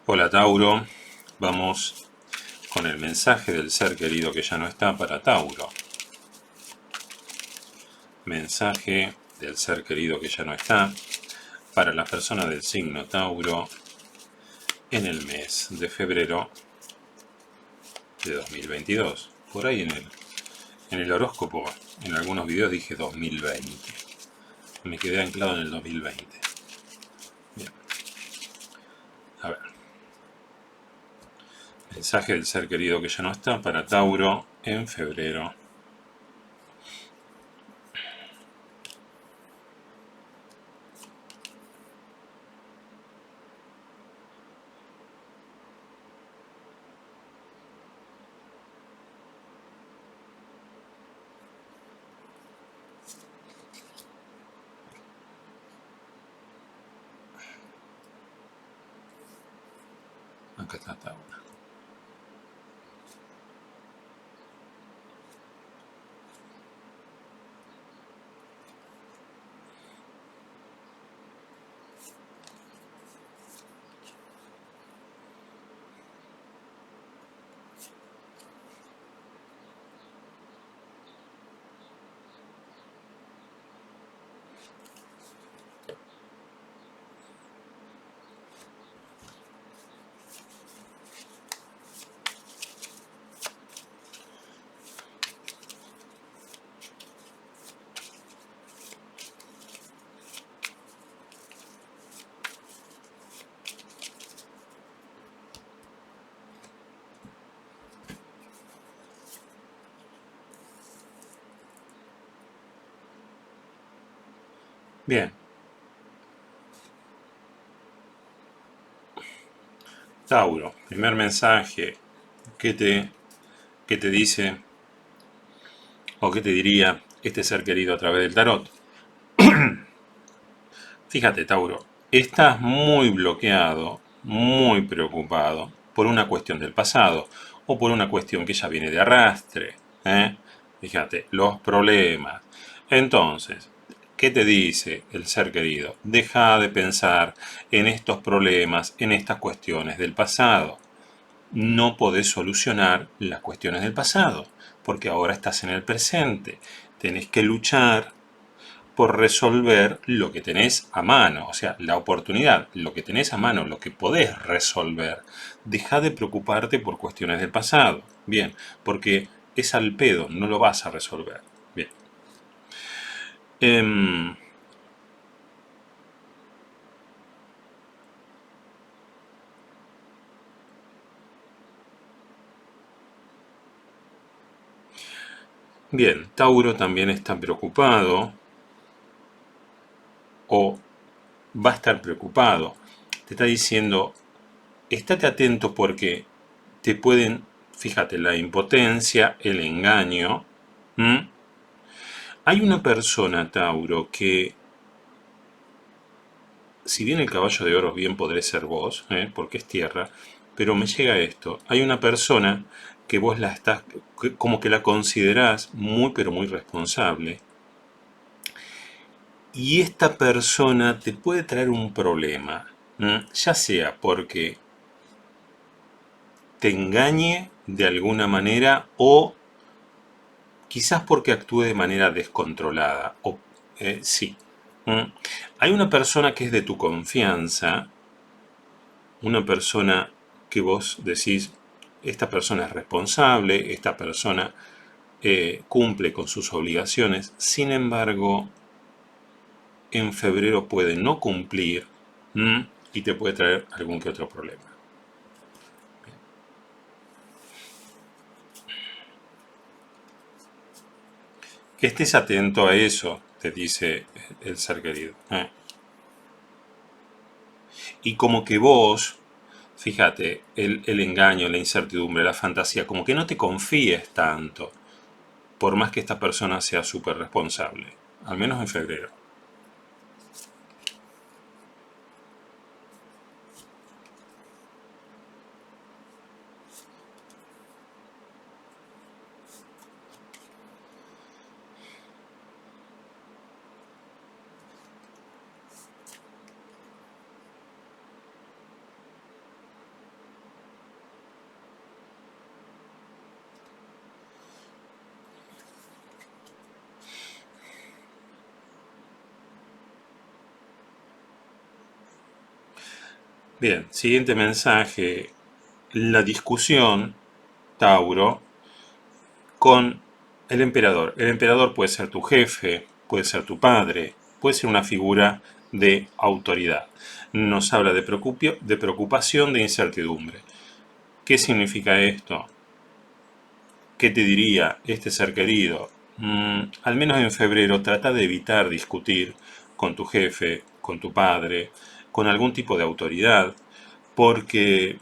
Hola Tauro, vamos con el mensaje del ser querido que ya no está para Tauro. Mensaje del ser querido que ya no está para las personas del signo Tauro en el mes de febrero de 2022. Por ahí en el horóscopo, en algunos videos dije 2020. Me quedé anclado en el 2020. Bien, a ver. Mensaje del ser querido que ya no está para Tauro en febrero. Acá está Tauro. Bien, Tauro, primer mensaje. ¿Qué te, qué te dice o qué te diría este ser querido a través del tarot? Fíjate, Tauro, estás muy bloqueado, muy preocupado por una cuestión del pasado o por una cuestión que ya viene de arrastre. ¿eh? Fíjate, los problemas. Entonces, ¿qué te dice el ser querido? Deja de pensar en estos problemas, en estas cuestiones del pasado. No podés solucionar las cuestiones del pasado, porque ahora estás en el presente. Tenés que luchar por resolver lo que tenés a mano, o sea, la oportunidad, lo que tenés a mano, lo que podés resolver. Deja de preocuparte por cuestiones del pasado, bien, porque es al pedo, no lo vas a resolver, bien. Em, bien, Tauro también está preocupado o va a estar preocupado. Te está diciendo, estate atento porque te pueden, fíjate, la impotencia, el engaño. ¿m? Hay una persona, Tauro, que si bien el caballo de oro bien podré ser vos, porque es tierra, pero me llega esto. Hay una persona que vos la estás, como que la considerás muy pero muy responsable. Y esta persona te puede traer un problema, ya sea porque te engañe de alguna manera o quizás porque actúe de manera descontrolada. O, sí. Hay una persona que es de tu confianza, una persona que vos decís, esta persona es responsable, esta persona cumple con sus obligaciones, sin embargo, en febrero puede no cumplir y te puede traer algún que otro problema. Que estés atento a eso, te dice el ser querido. Y como que vos, fíjate, el engaño, la incertidumbre, la fantasía, como que no te confíes tanto, por más que esta persona sea súper responsable, al menos en febrero. Bien, siguiente mensaje. La discusión, Tauro, con el emperador. El emperador puede ser tu jefe, puede ser tu padre, puede ser una figura de autoridad. Nos habla de preocupación, de incertidumbre. ¿Qué significa esto? ¿Qué te diría este ser querido? Al menos en febrero trata de evitar discutir con tu jefe, con tu padre, con algún tipo de autoridad, porque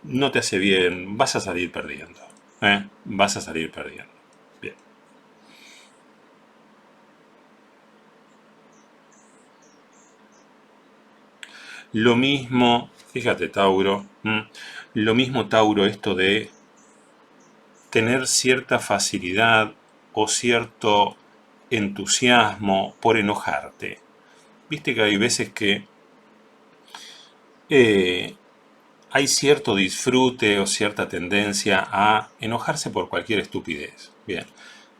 no te hace bien, vas a salir perdiendo. Vas a salir perdiendo. Bien. Lo mismo, fíjate Tauro, lo mismo Tauro esto de tener cierta facilidad o cierto entusiasmo por enojarte. Viste que hay veces que eh, hay cierto disfrute o cierta tendencia a enojarse por cualquier estupidez. Bien,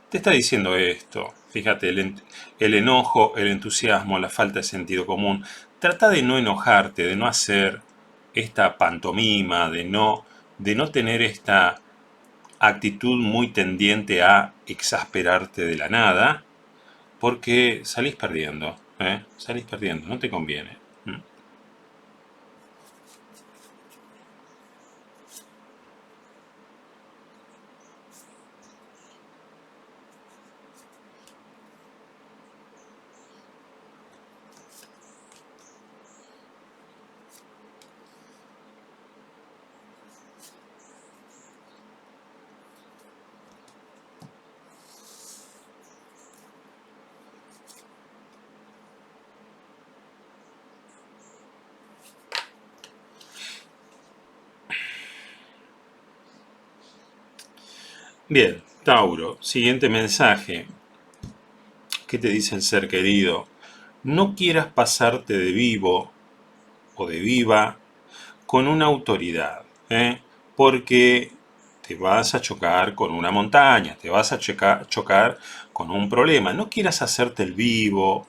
te está diciendo esto. Fíjate, el enojo, el entusiasmo, la falta de sentido común. Trata de no enojarte, de no hacer esta pantomima, de no tener esta actitud muy tendiente a exasperarte de la nada, porque salís perdiendo, ¿eh? Salís perdiendo, no te conviene. Bien, Tauro, siguiente mensaje. ¿Qué te dice el ser querido? No quieras pasarte de vivo o de viva con una autoridad, ¿eh? Porque te vas a chocar con una montaña, te vas a chocar con un problema. No quieras hacerte el vivo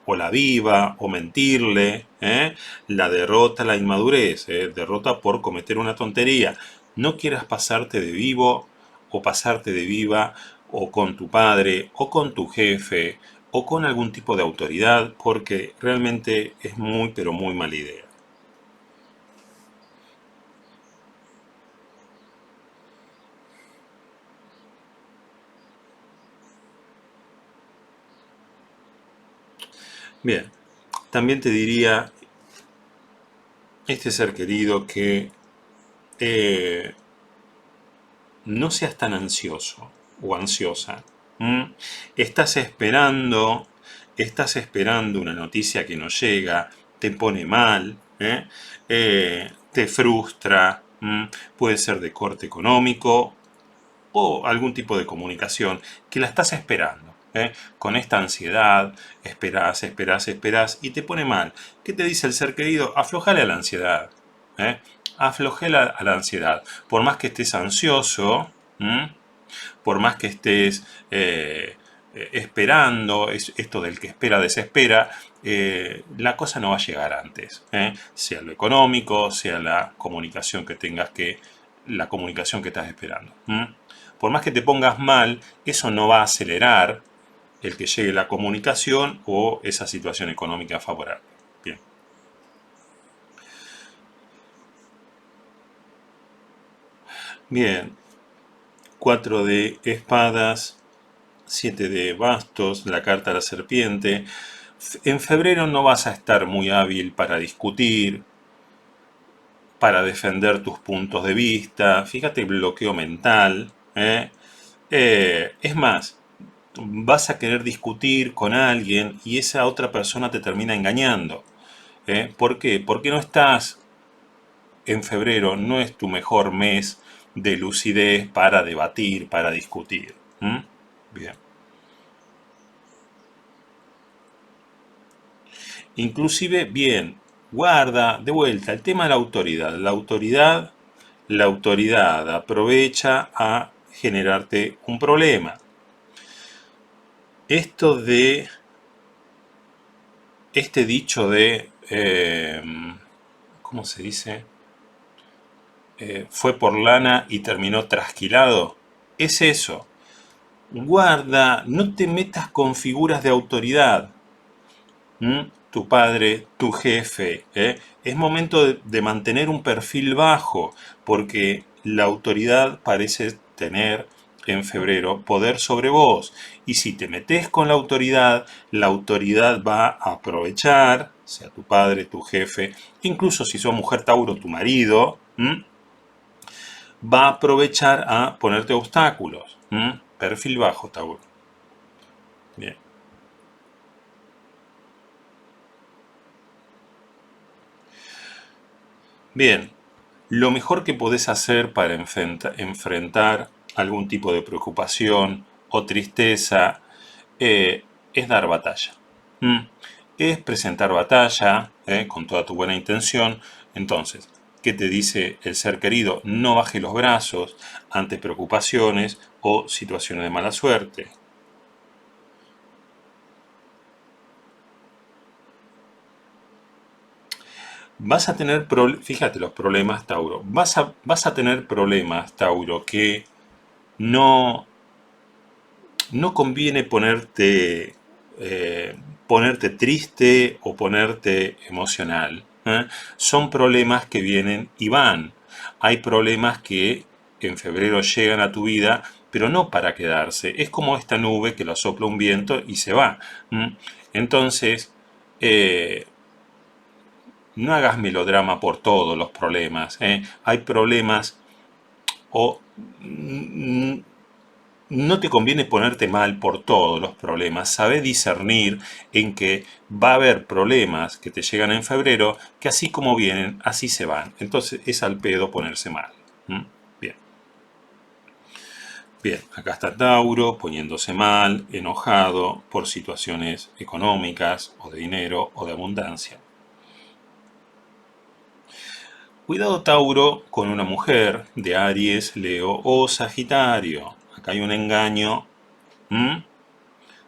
o la viva o mentirle, ¿eh? La derrota, la inmadurez, derrota por cometer una tontería. No quieras pasarte de vivo o pasarte de viva o con tu padre o con tu jefe o con algún tipo de autoridad porque realmente es muy pero muy mala idea. Bien, también te diría este ser querido que eh, no seas tan ansioso o ansiosa. ¿Mm? Estás esperando, estás esperando una noticia que no llega, te pone mal, te frustra, puede ser de corte económico o algún tipo de comunicación que la estás esperando. Con esta ansiedad, esperás, esperás, esperás y te pone mal. ¿Qué te dice el ser querido? Aflojale a la ansiedad. ¿eh? Aflojale a la ansiedad. Por más que estés ansioso, por más que estés esperando, esto del que espera desespera, la cosa no va a llegar antes. Sea lo económico, sea la comunicación que tengas la comunicación que estás esperando. Por más que te pongas mal, eso no va a acelerar el que llegue la comunicación o esa situación económica favorable. Bien. Bien. 4 de espadas, 7 de bastos, la carta de la serpiente. En febrero no vas a estar muy hábil para discutir, para defender tus puntos de vista. Fíjate el bloqueo mental. Es más, vas a querer discutir con alguien y esa otra persona te termina engañando. ¿Por qué? Porque no estás en febrero, no es tu mejor mes de lucidez para debatir, para discutir. Bien. Inclusive, bien, guarda de vuelta el tema de la autoridad. La autoridad aprovecha a generarte un problema. Esto de este dicho de ¿cómo se dice? Fue por lana y terminó trasquilado. Es eso. Guarda, no te metas con figuras de autoridad. Tu padre, tu jefe. Es momento de mantener un perfil bajo, porque la autoridad parece tener en febrero poder sobre vos. Y si te metes con la autoridad va a aprovechar, sea tu padre, tu jefe, incluso si sos mujer Tauro, tu marido, va a aprovechar a ponerte obstáculos. Perfil bajo, Tauro. Bien. Bien, lo mejor que podés hacer para enfrentar algún tipo de preocupación o tristeza es dar batalla. Es presentar batalla con toda tu buena intención. Entonces, ¿qué te dice el ser querido? No baje los brazos ante preocupaciones o situaciones de mala suerte. Vas a tener, fíjate los problemas, Tauro. Vas a tener problemas, Tauro, que no, no conviene ponerte triste o ponerte emocional. Son problemas que vienen y van. Hay problemas que en febrero llegan a tu vida, pero no para quedarse. Es como esta nube que la sopla un viento y se va. Entonces, eh, no hagas melodrama por todos los problemas. Hay problemas o no te conviene ponerte mal por todos los problemas. Sabe discernir en que va a haber problemas que te llegan en febrero, que así como vienen, así se van. Entonces es al pedo ponerse mal. Bien. Bien, acá está Tauro poniéndose mal, enojado por situaciones económicas o de dinero o de abundancia. Cuidado, Tauro, con una mujer de Aries, Leo o Sagitario. Acá hay un engaño.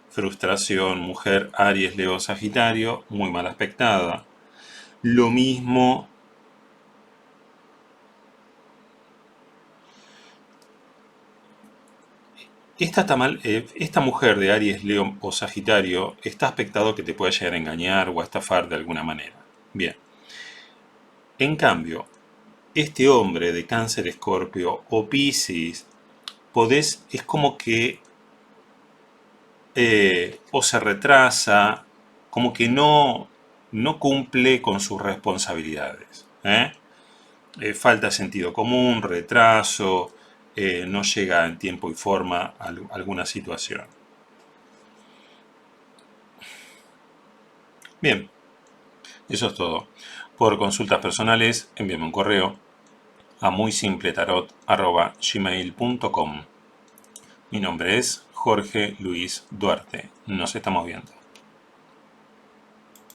Frustración, mujer, Aries, Leo, Sagitario, muy mal aspectada. Lo mismo, esta mujer de Aries, Leo o Sagitario está aspectado que te puede llegar a engañar o a estafar de alguna manera. Bien. En cambio, este hombre de Cáncer, Escorpio o Piscis, es como que o se retrasa, como que no cumple con sus responsabilidades. Falta sentido común, retraso, no llega en tiempo y forma a alguna situación. Bien, eso es todo. Por consultas personales, envíame un correo a muysimpletarot@gmail.com. Mi nombre es Jorge Luis Duarte. Nos estamos viendo.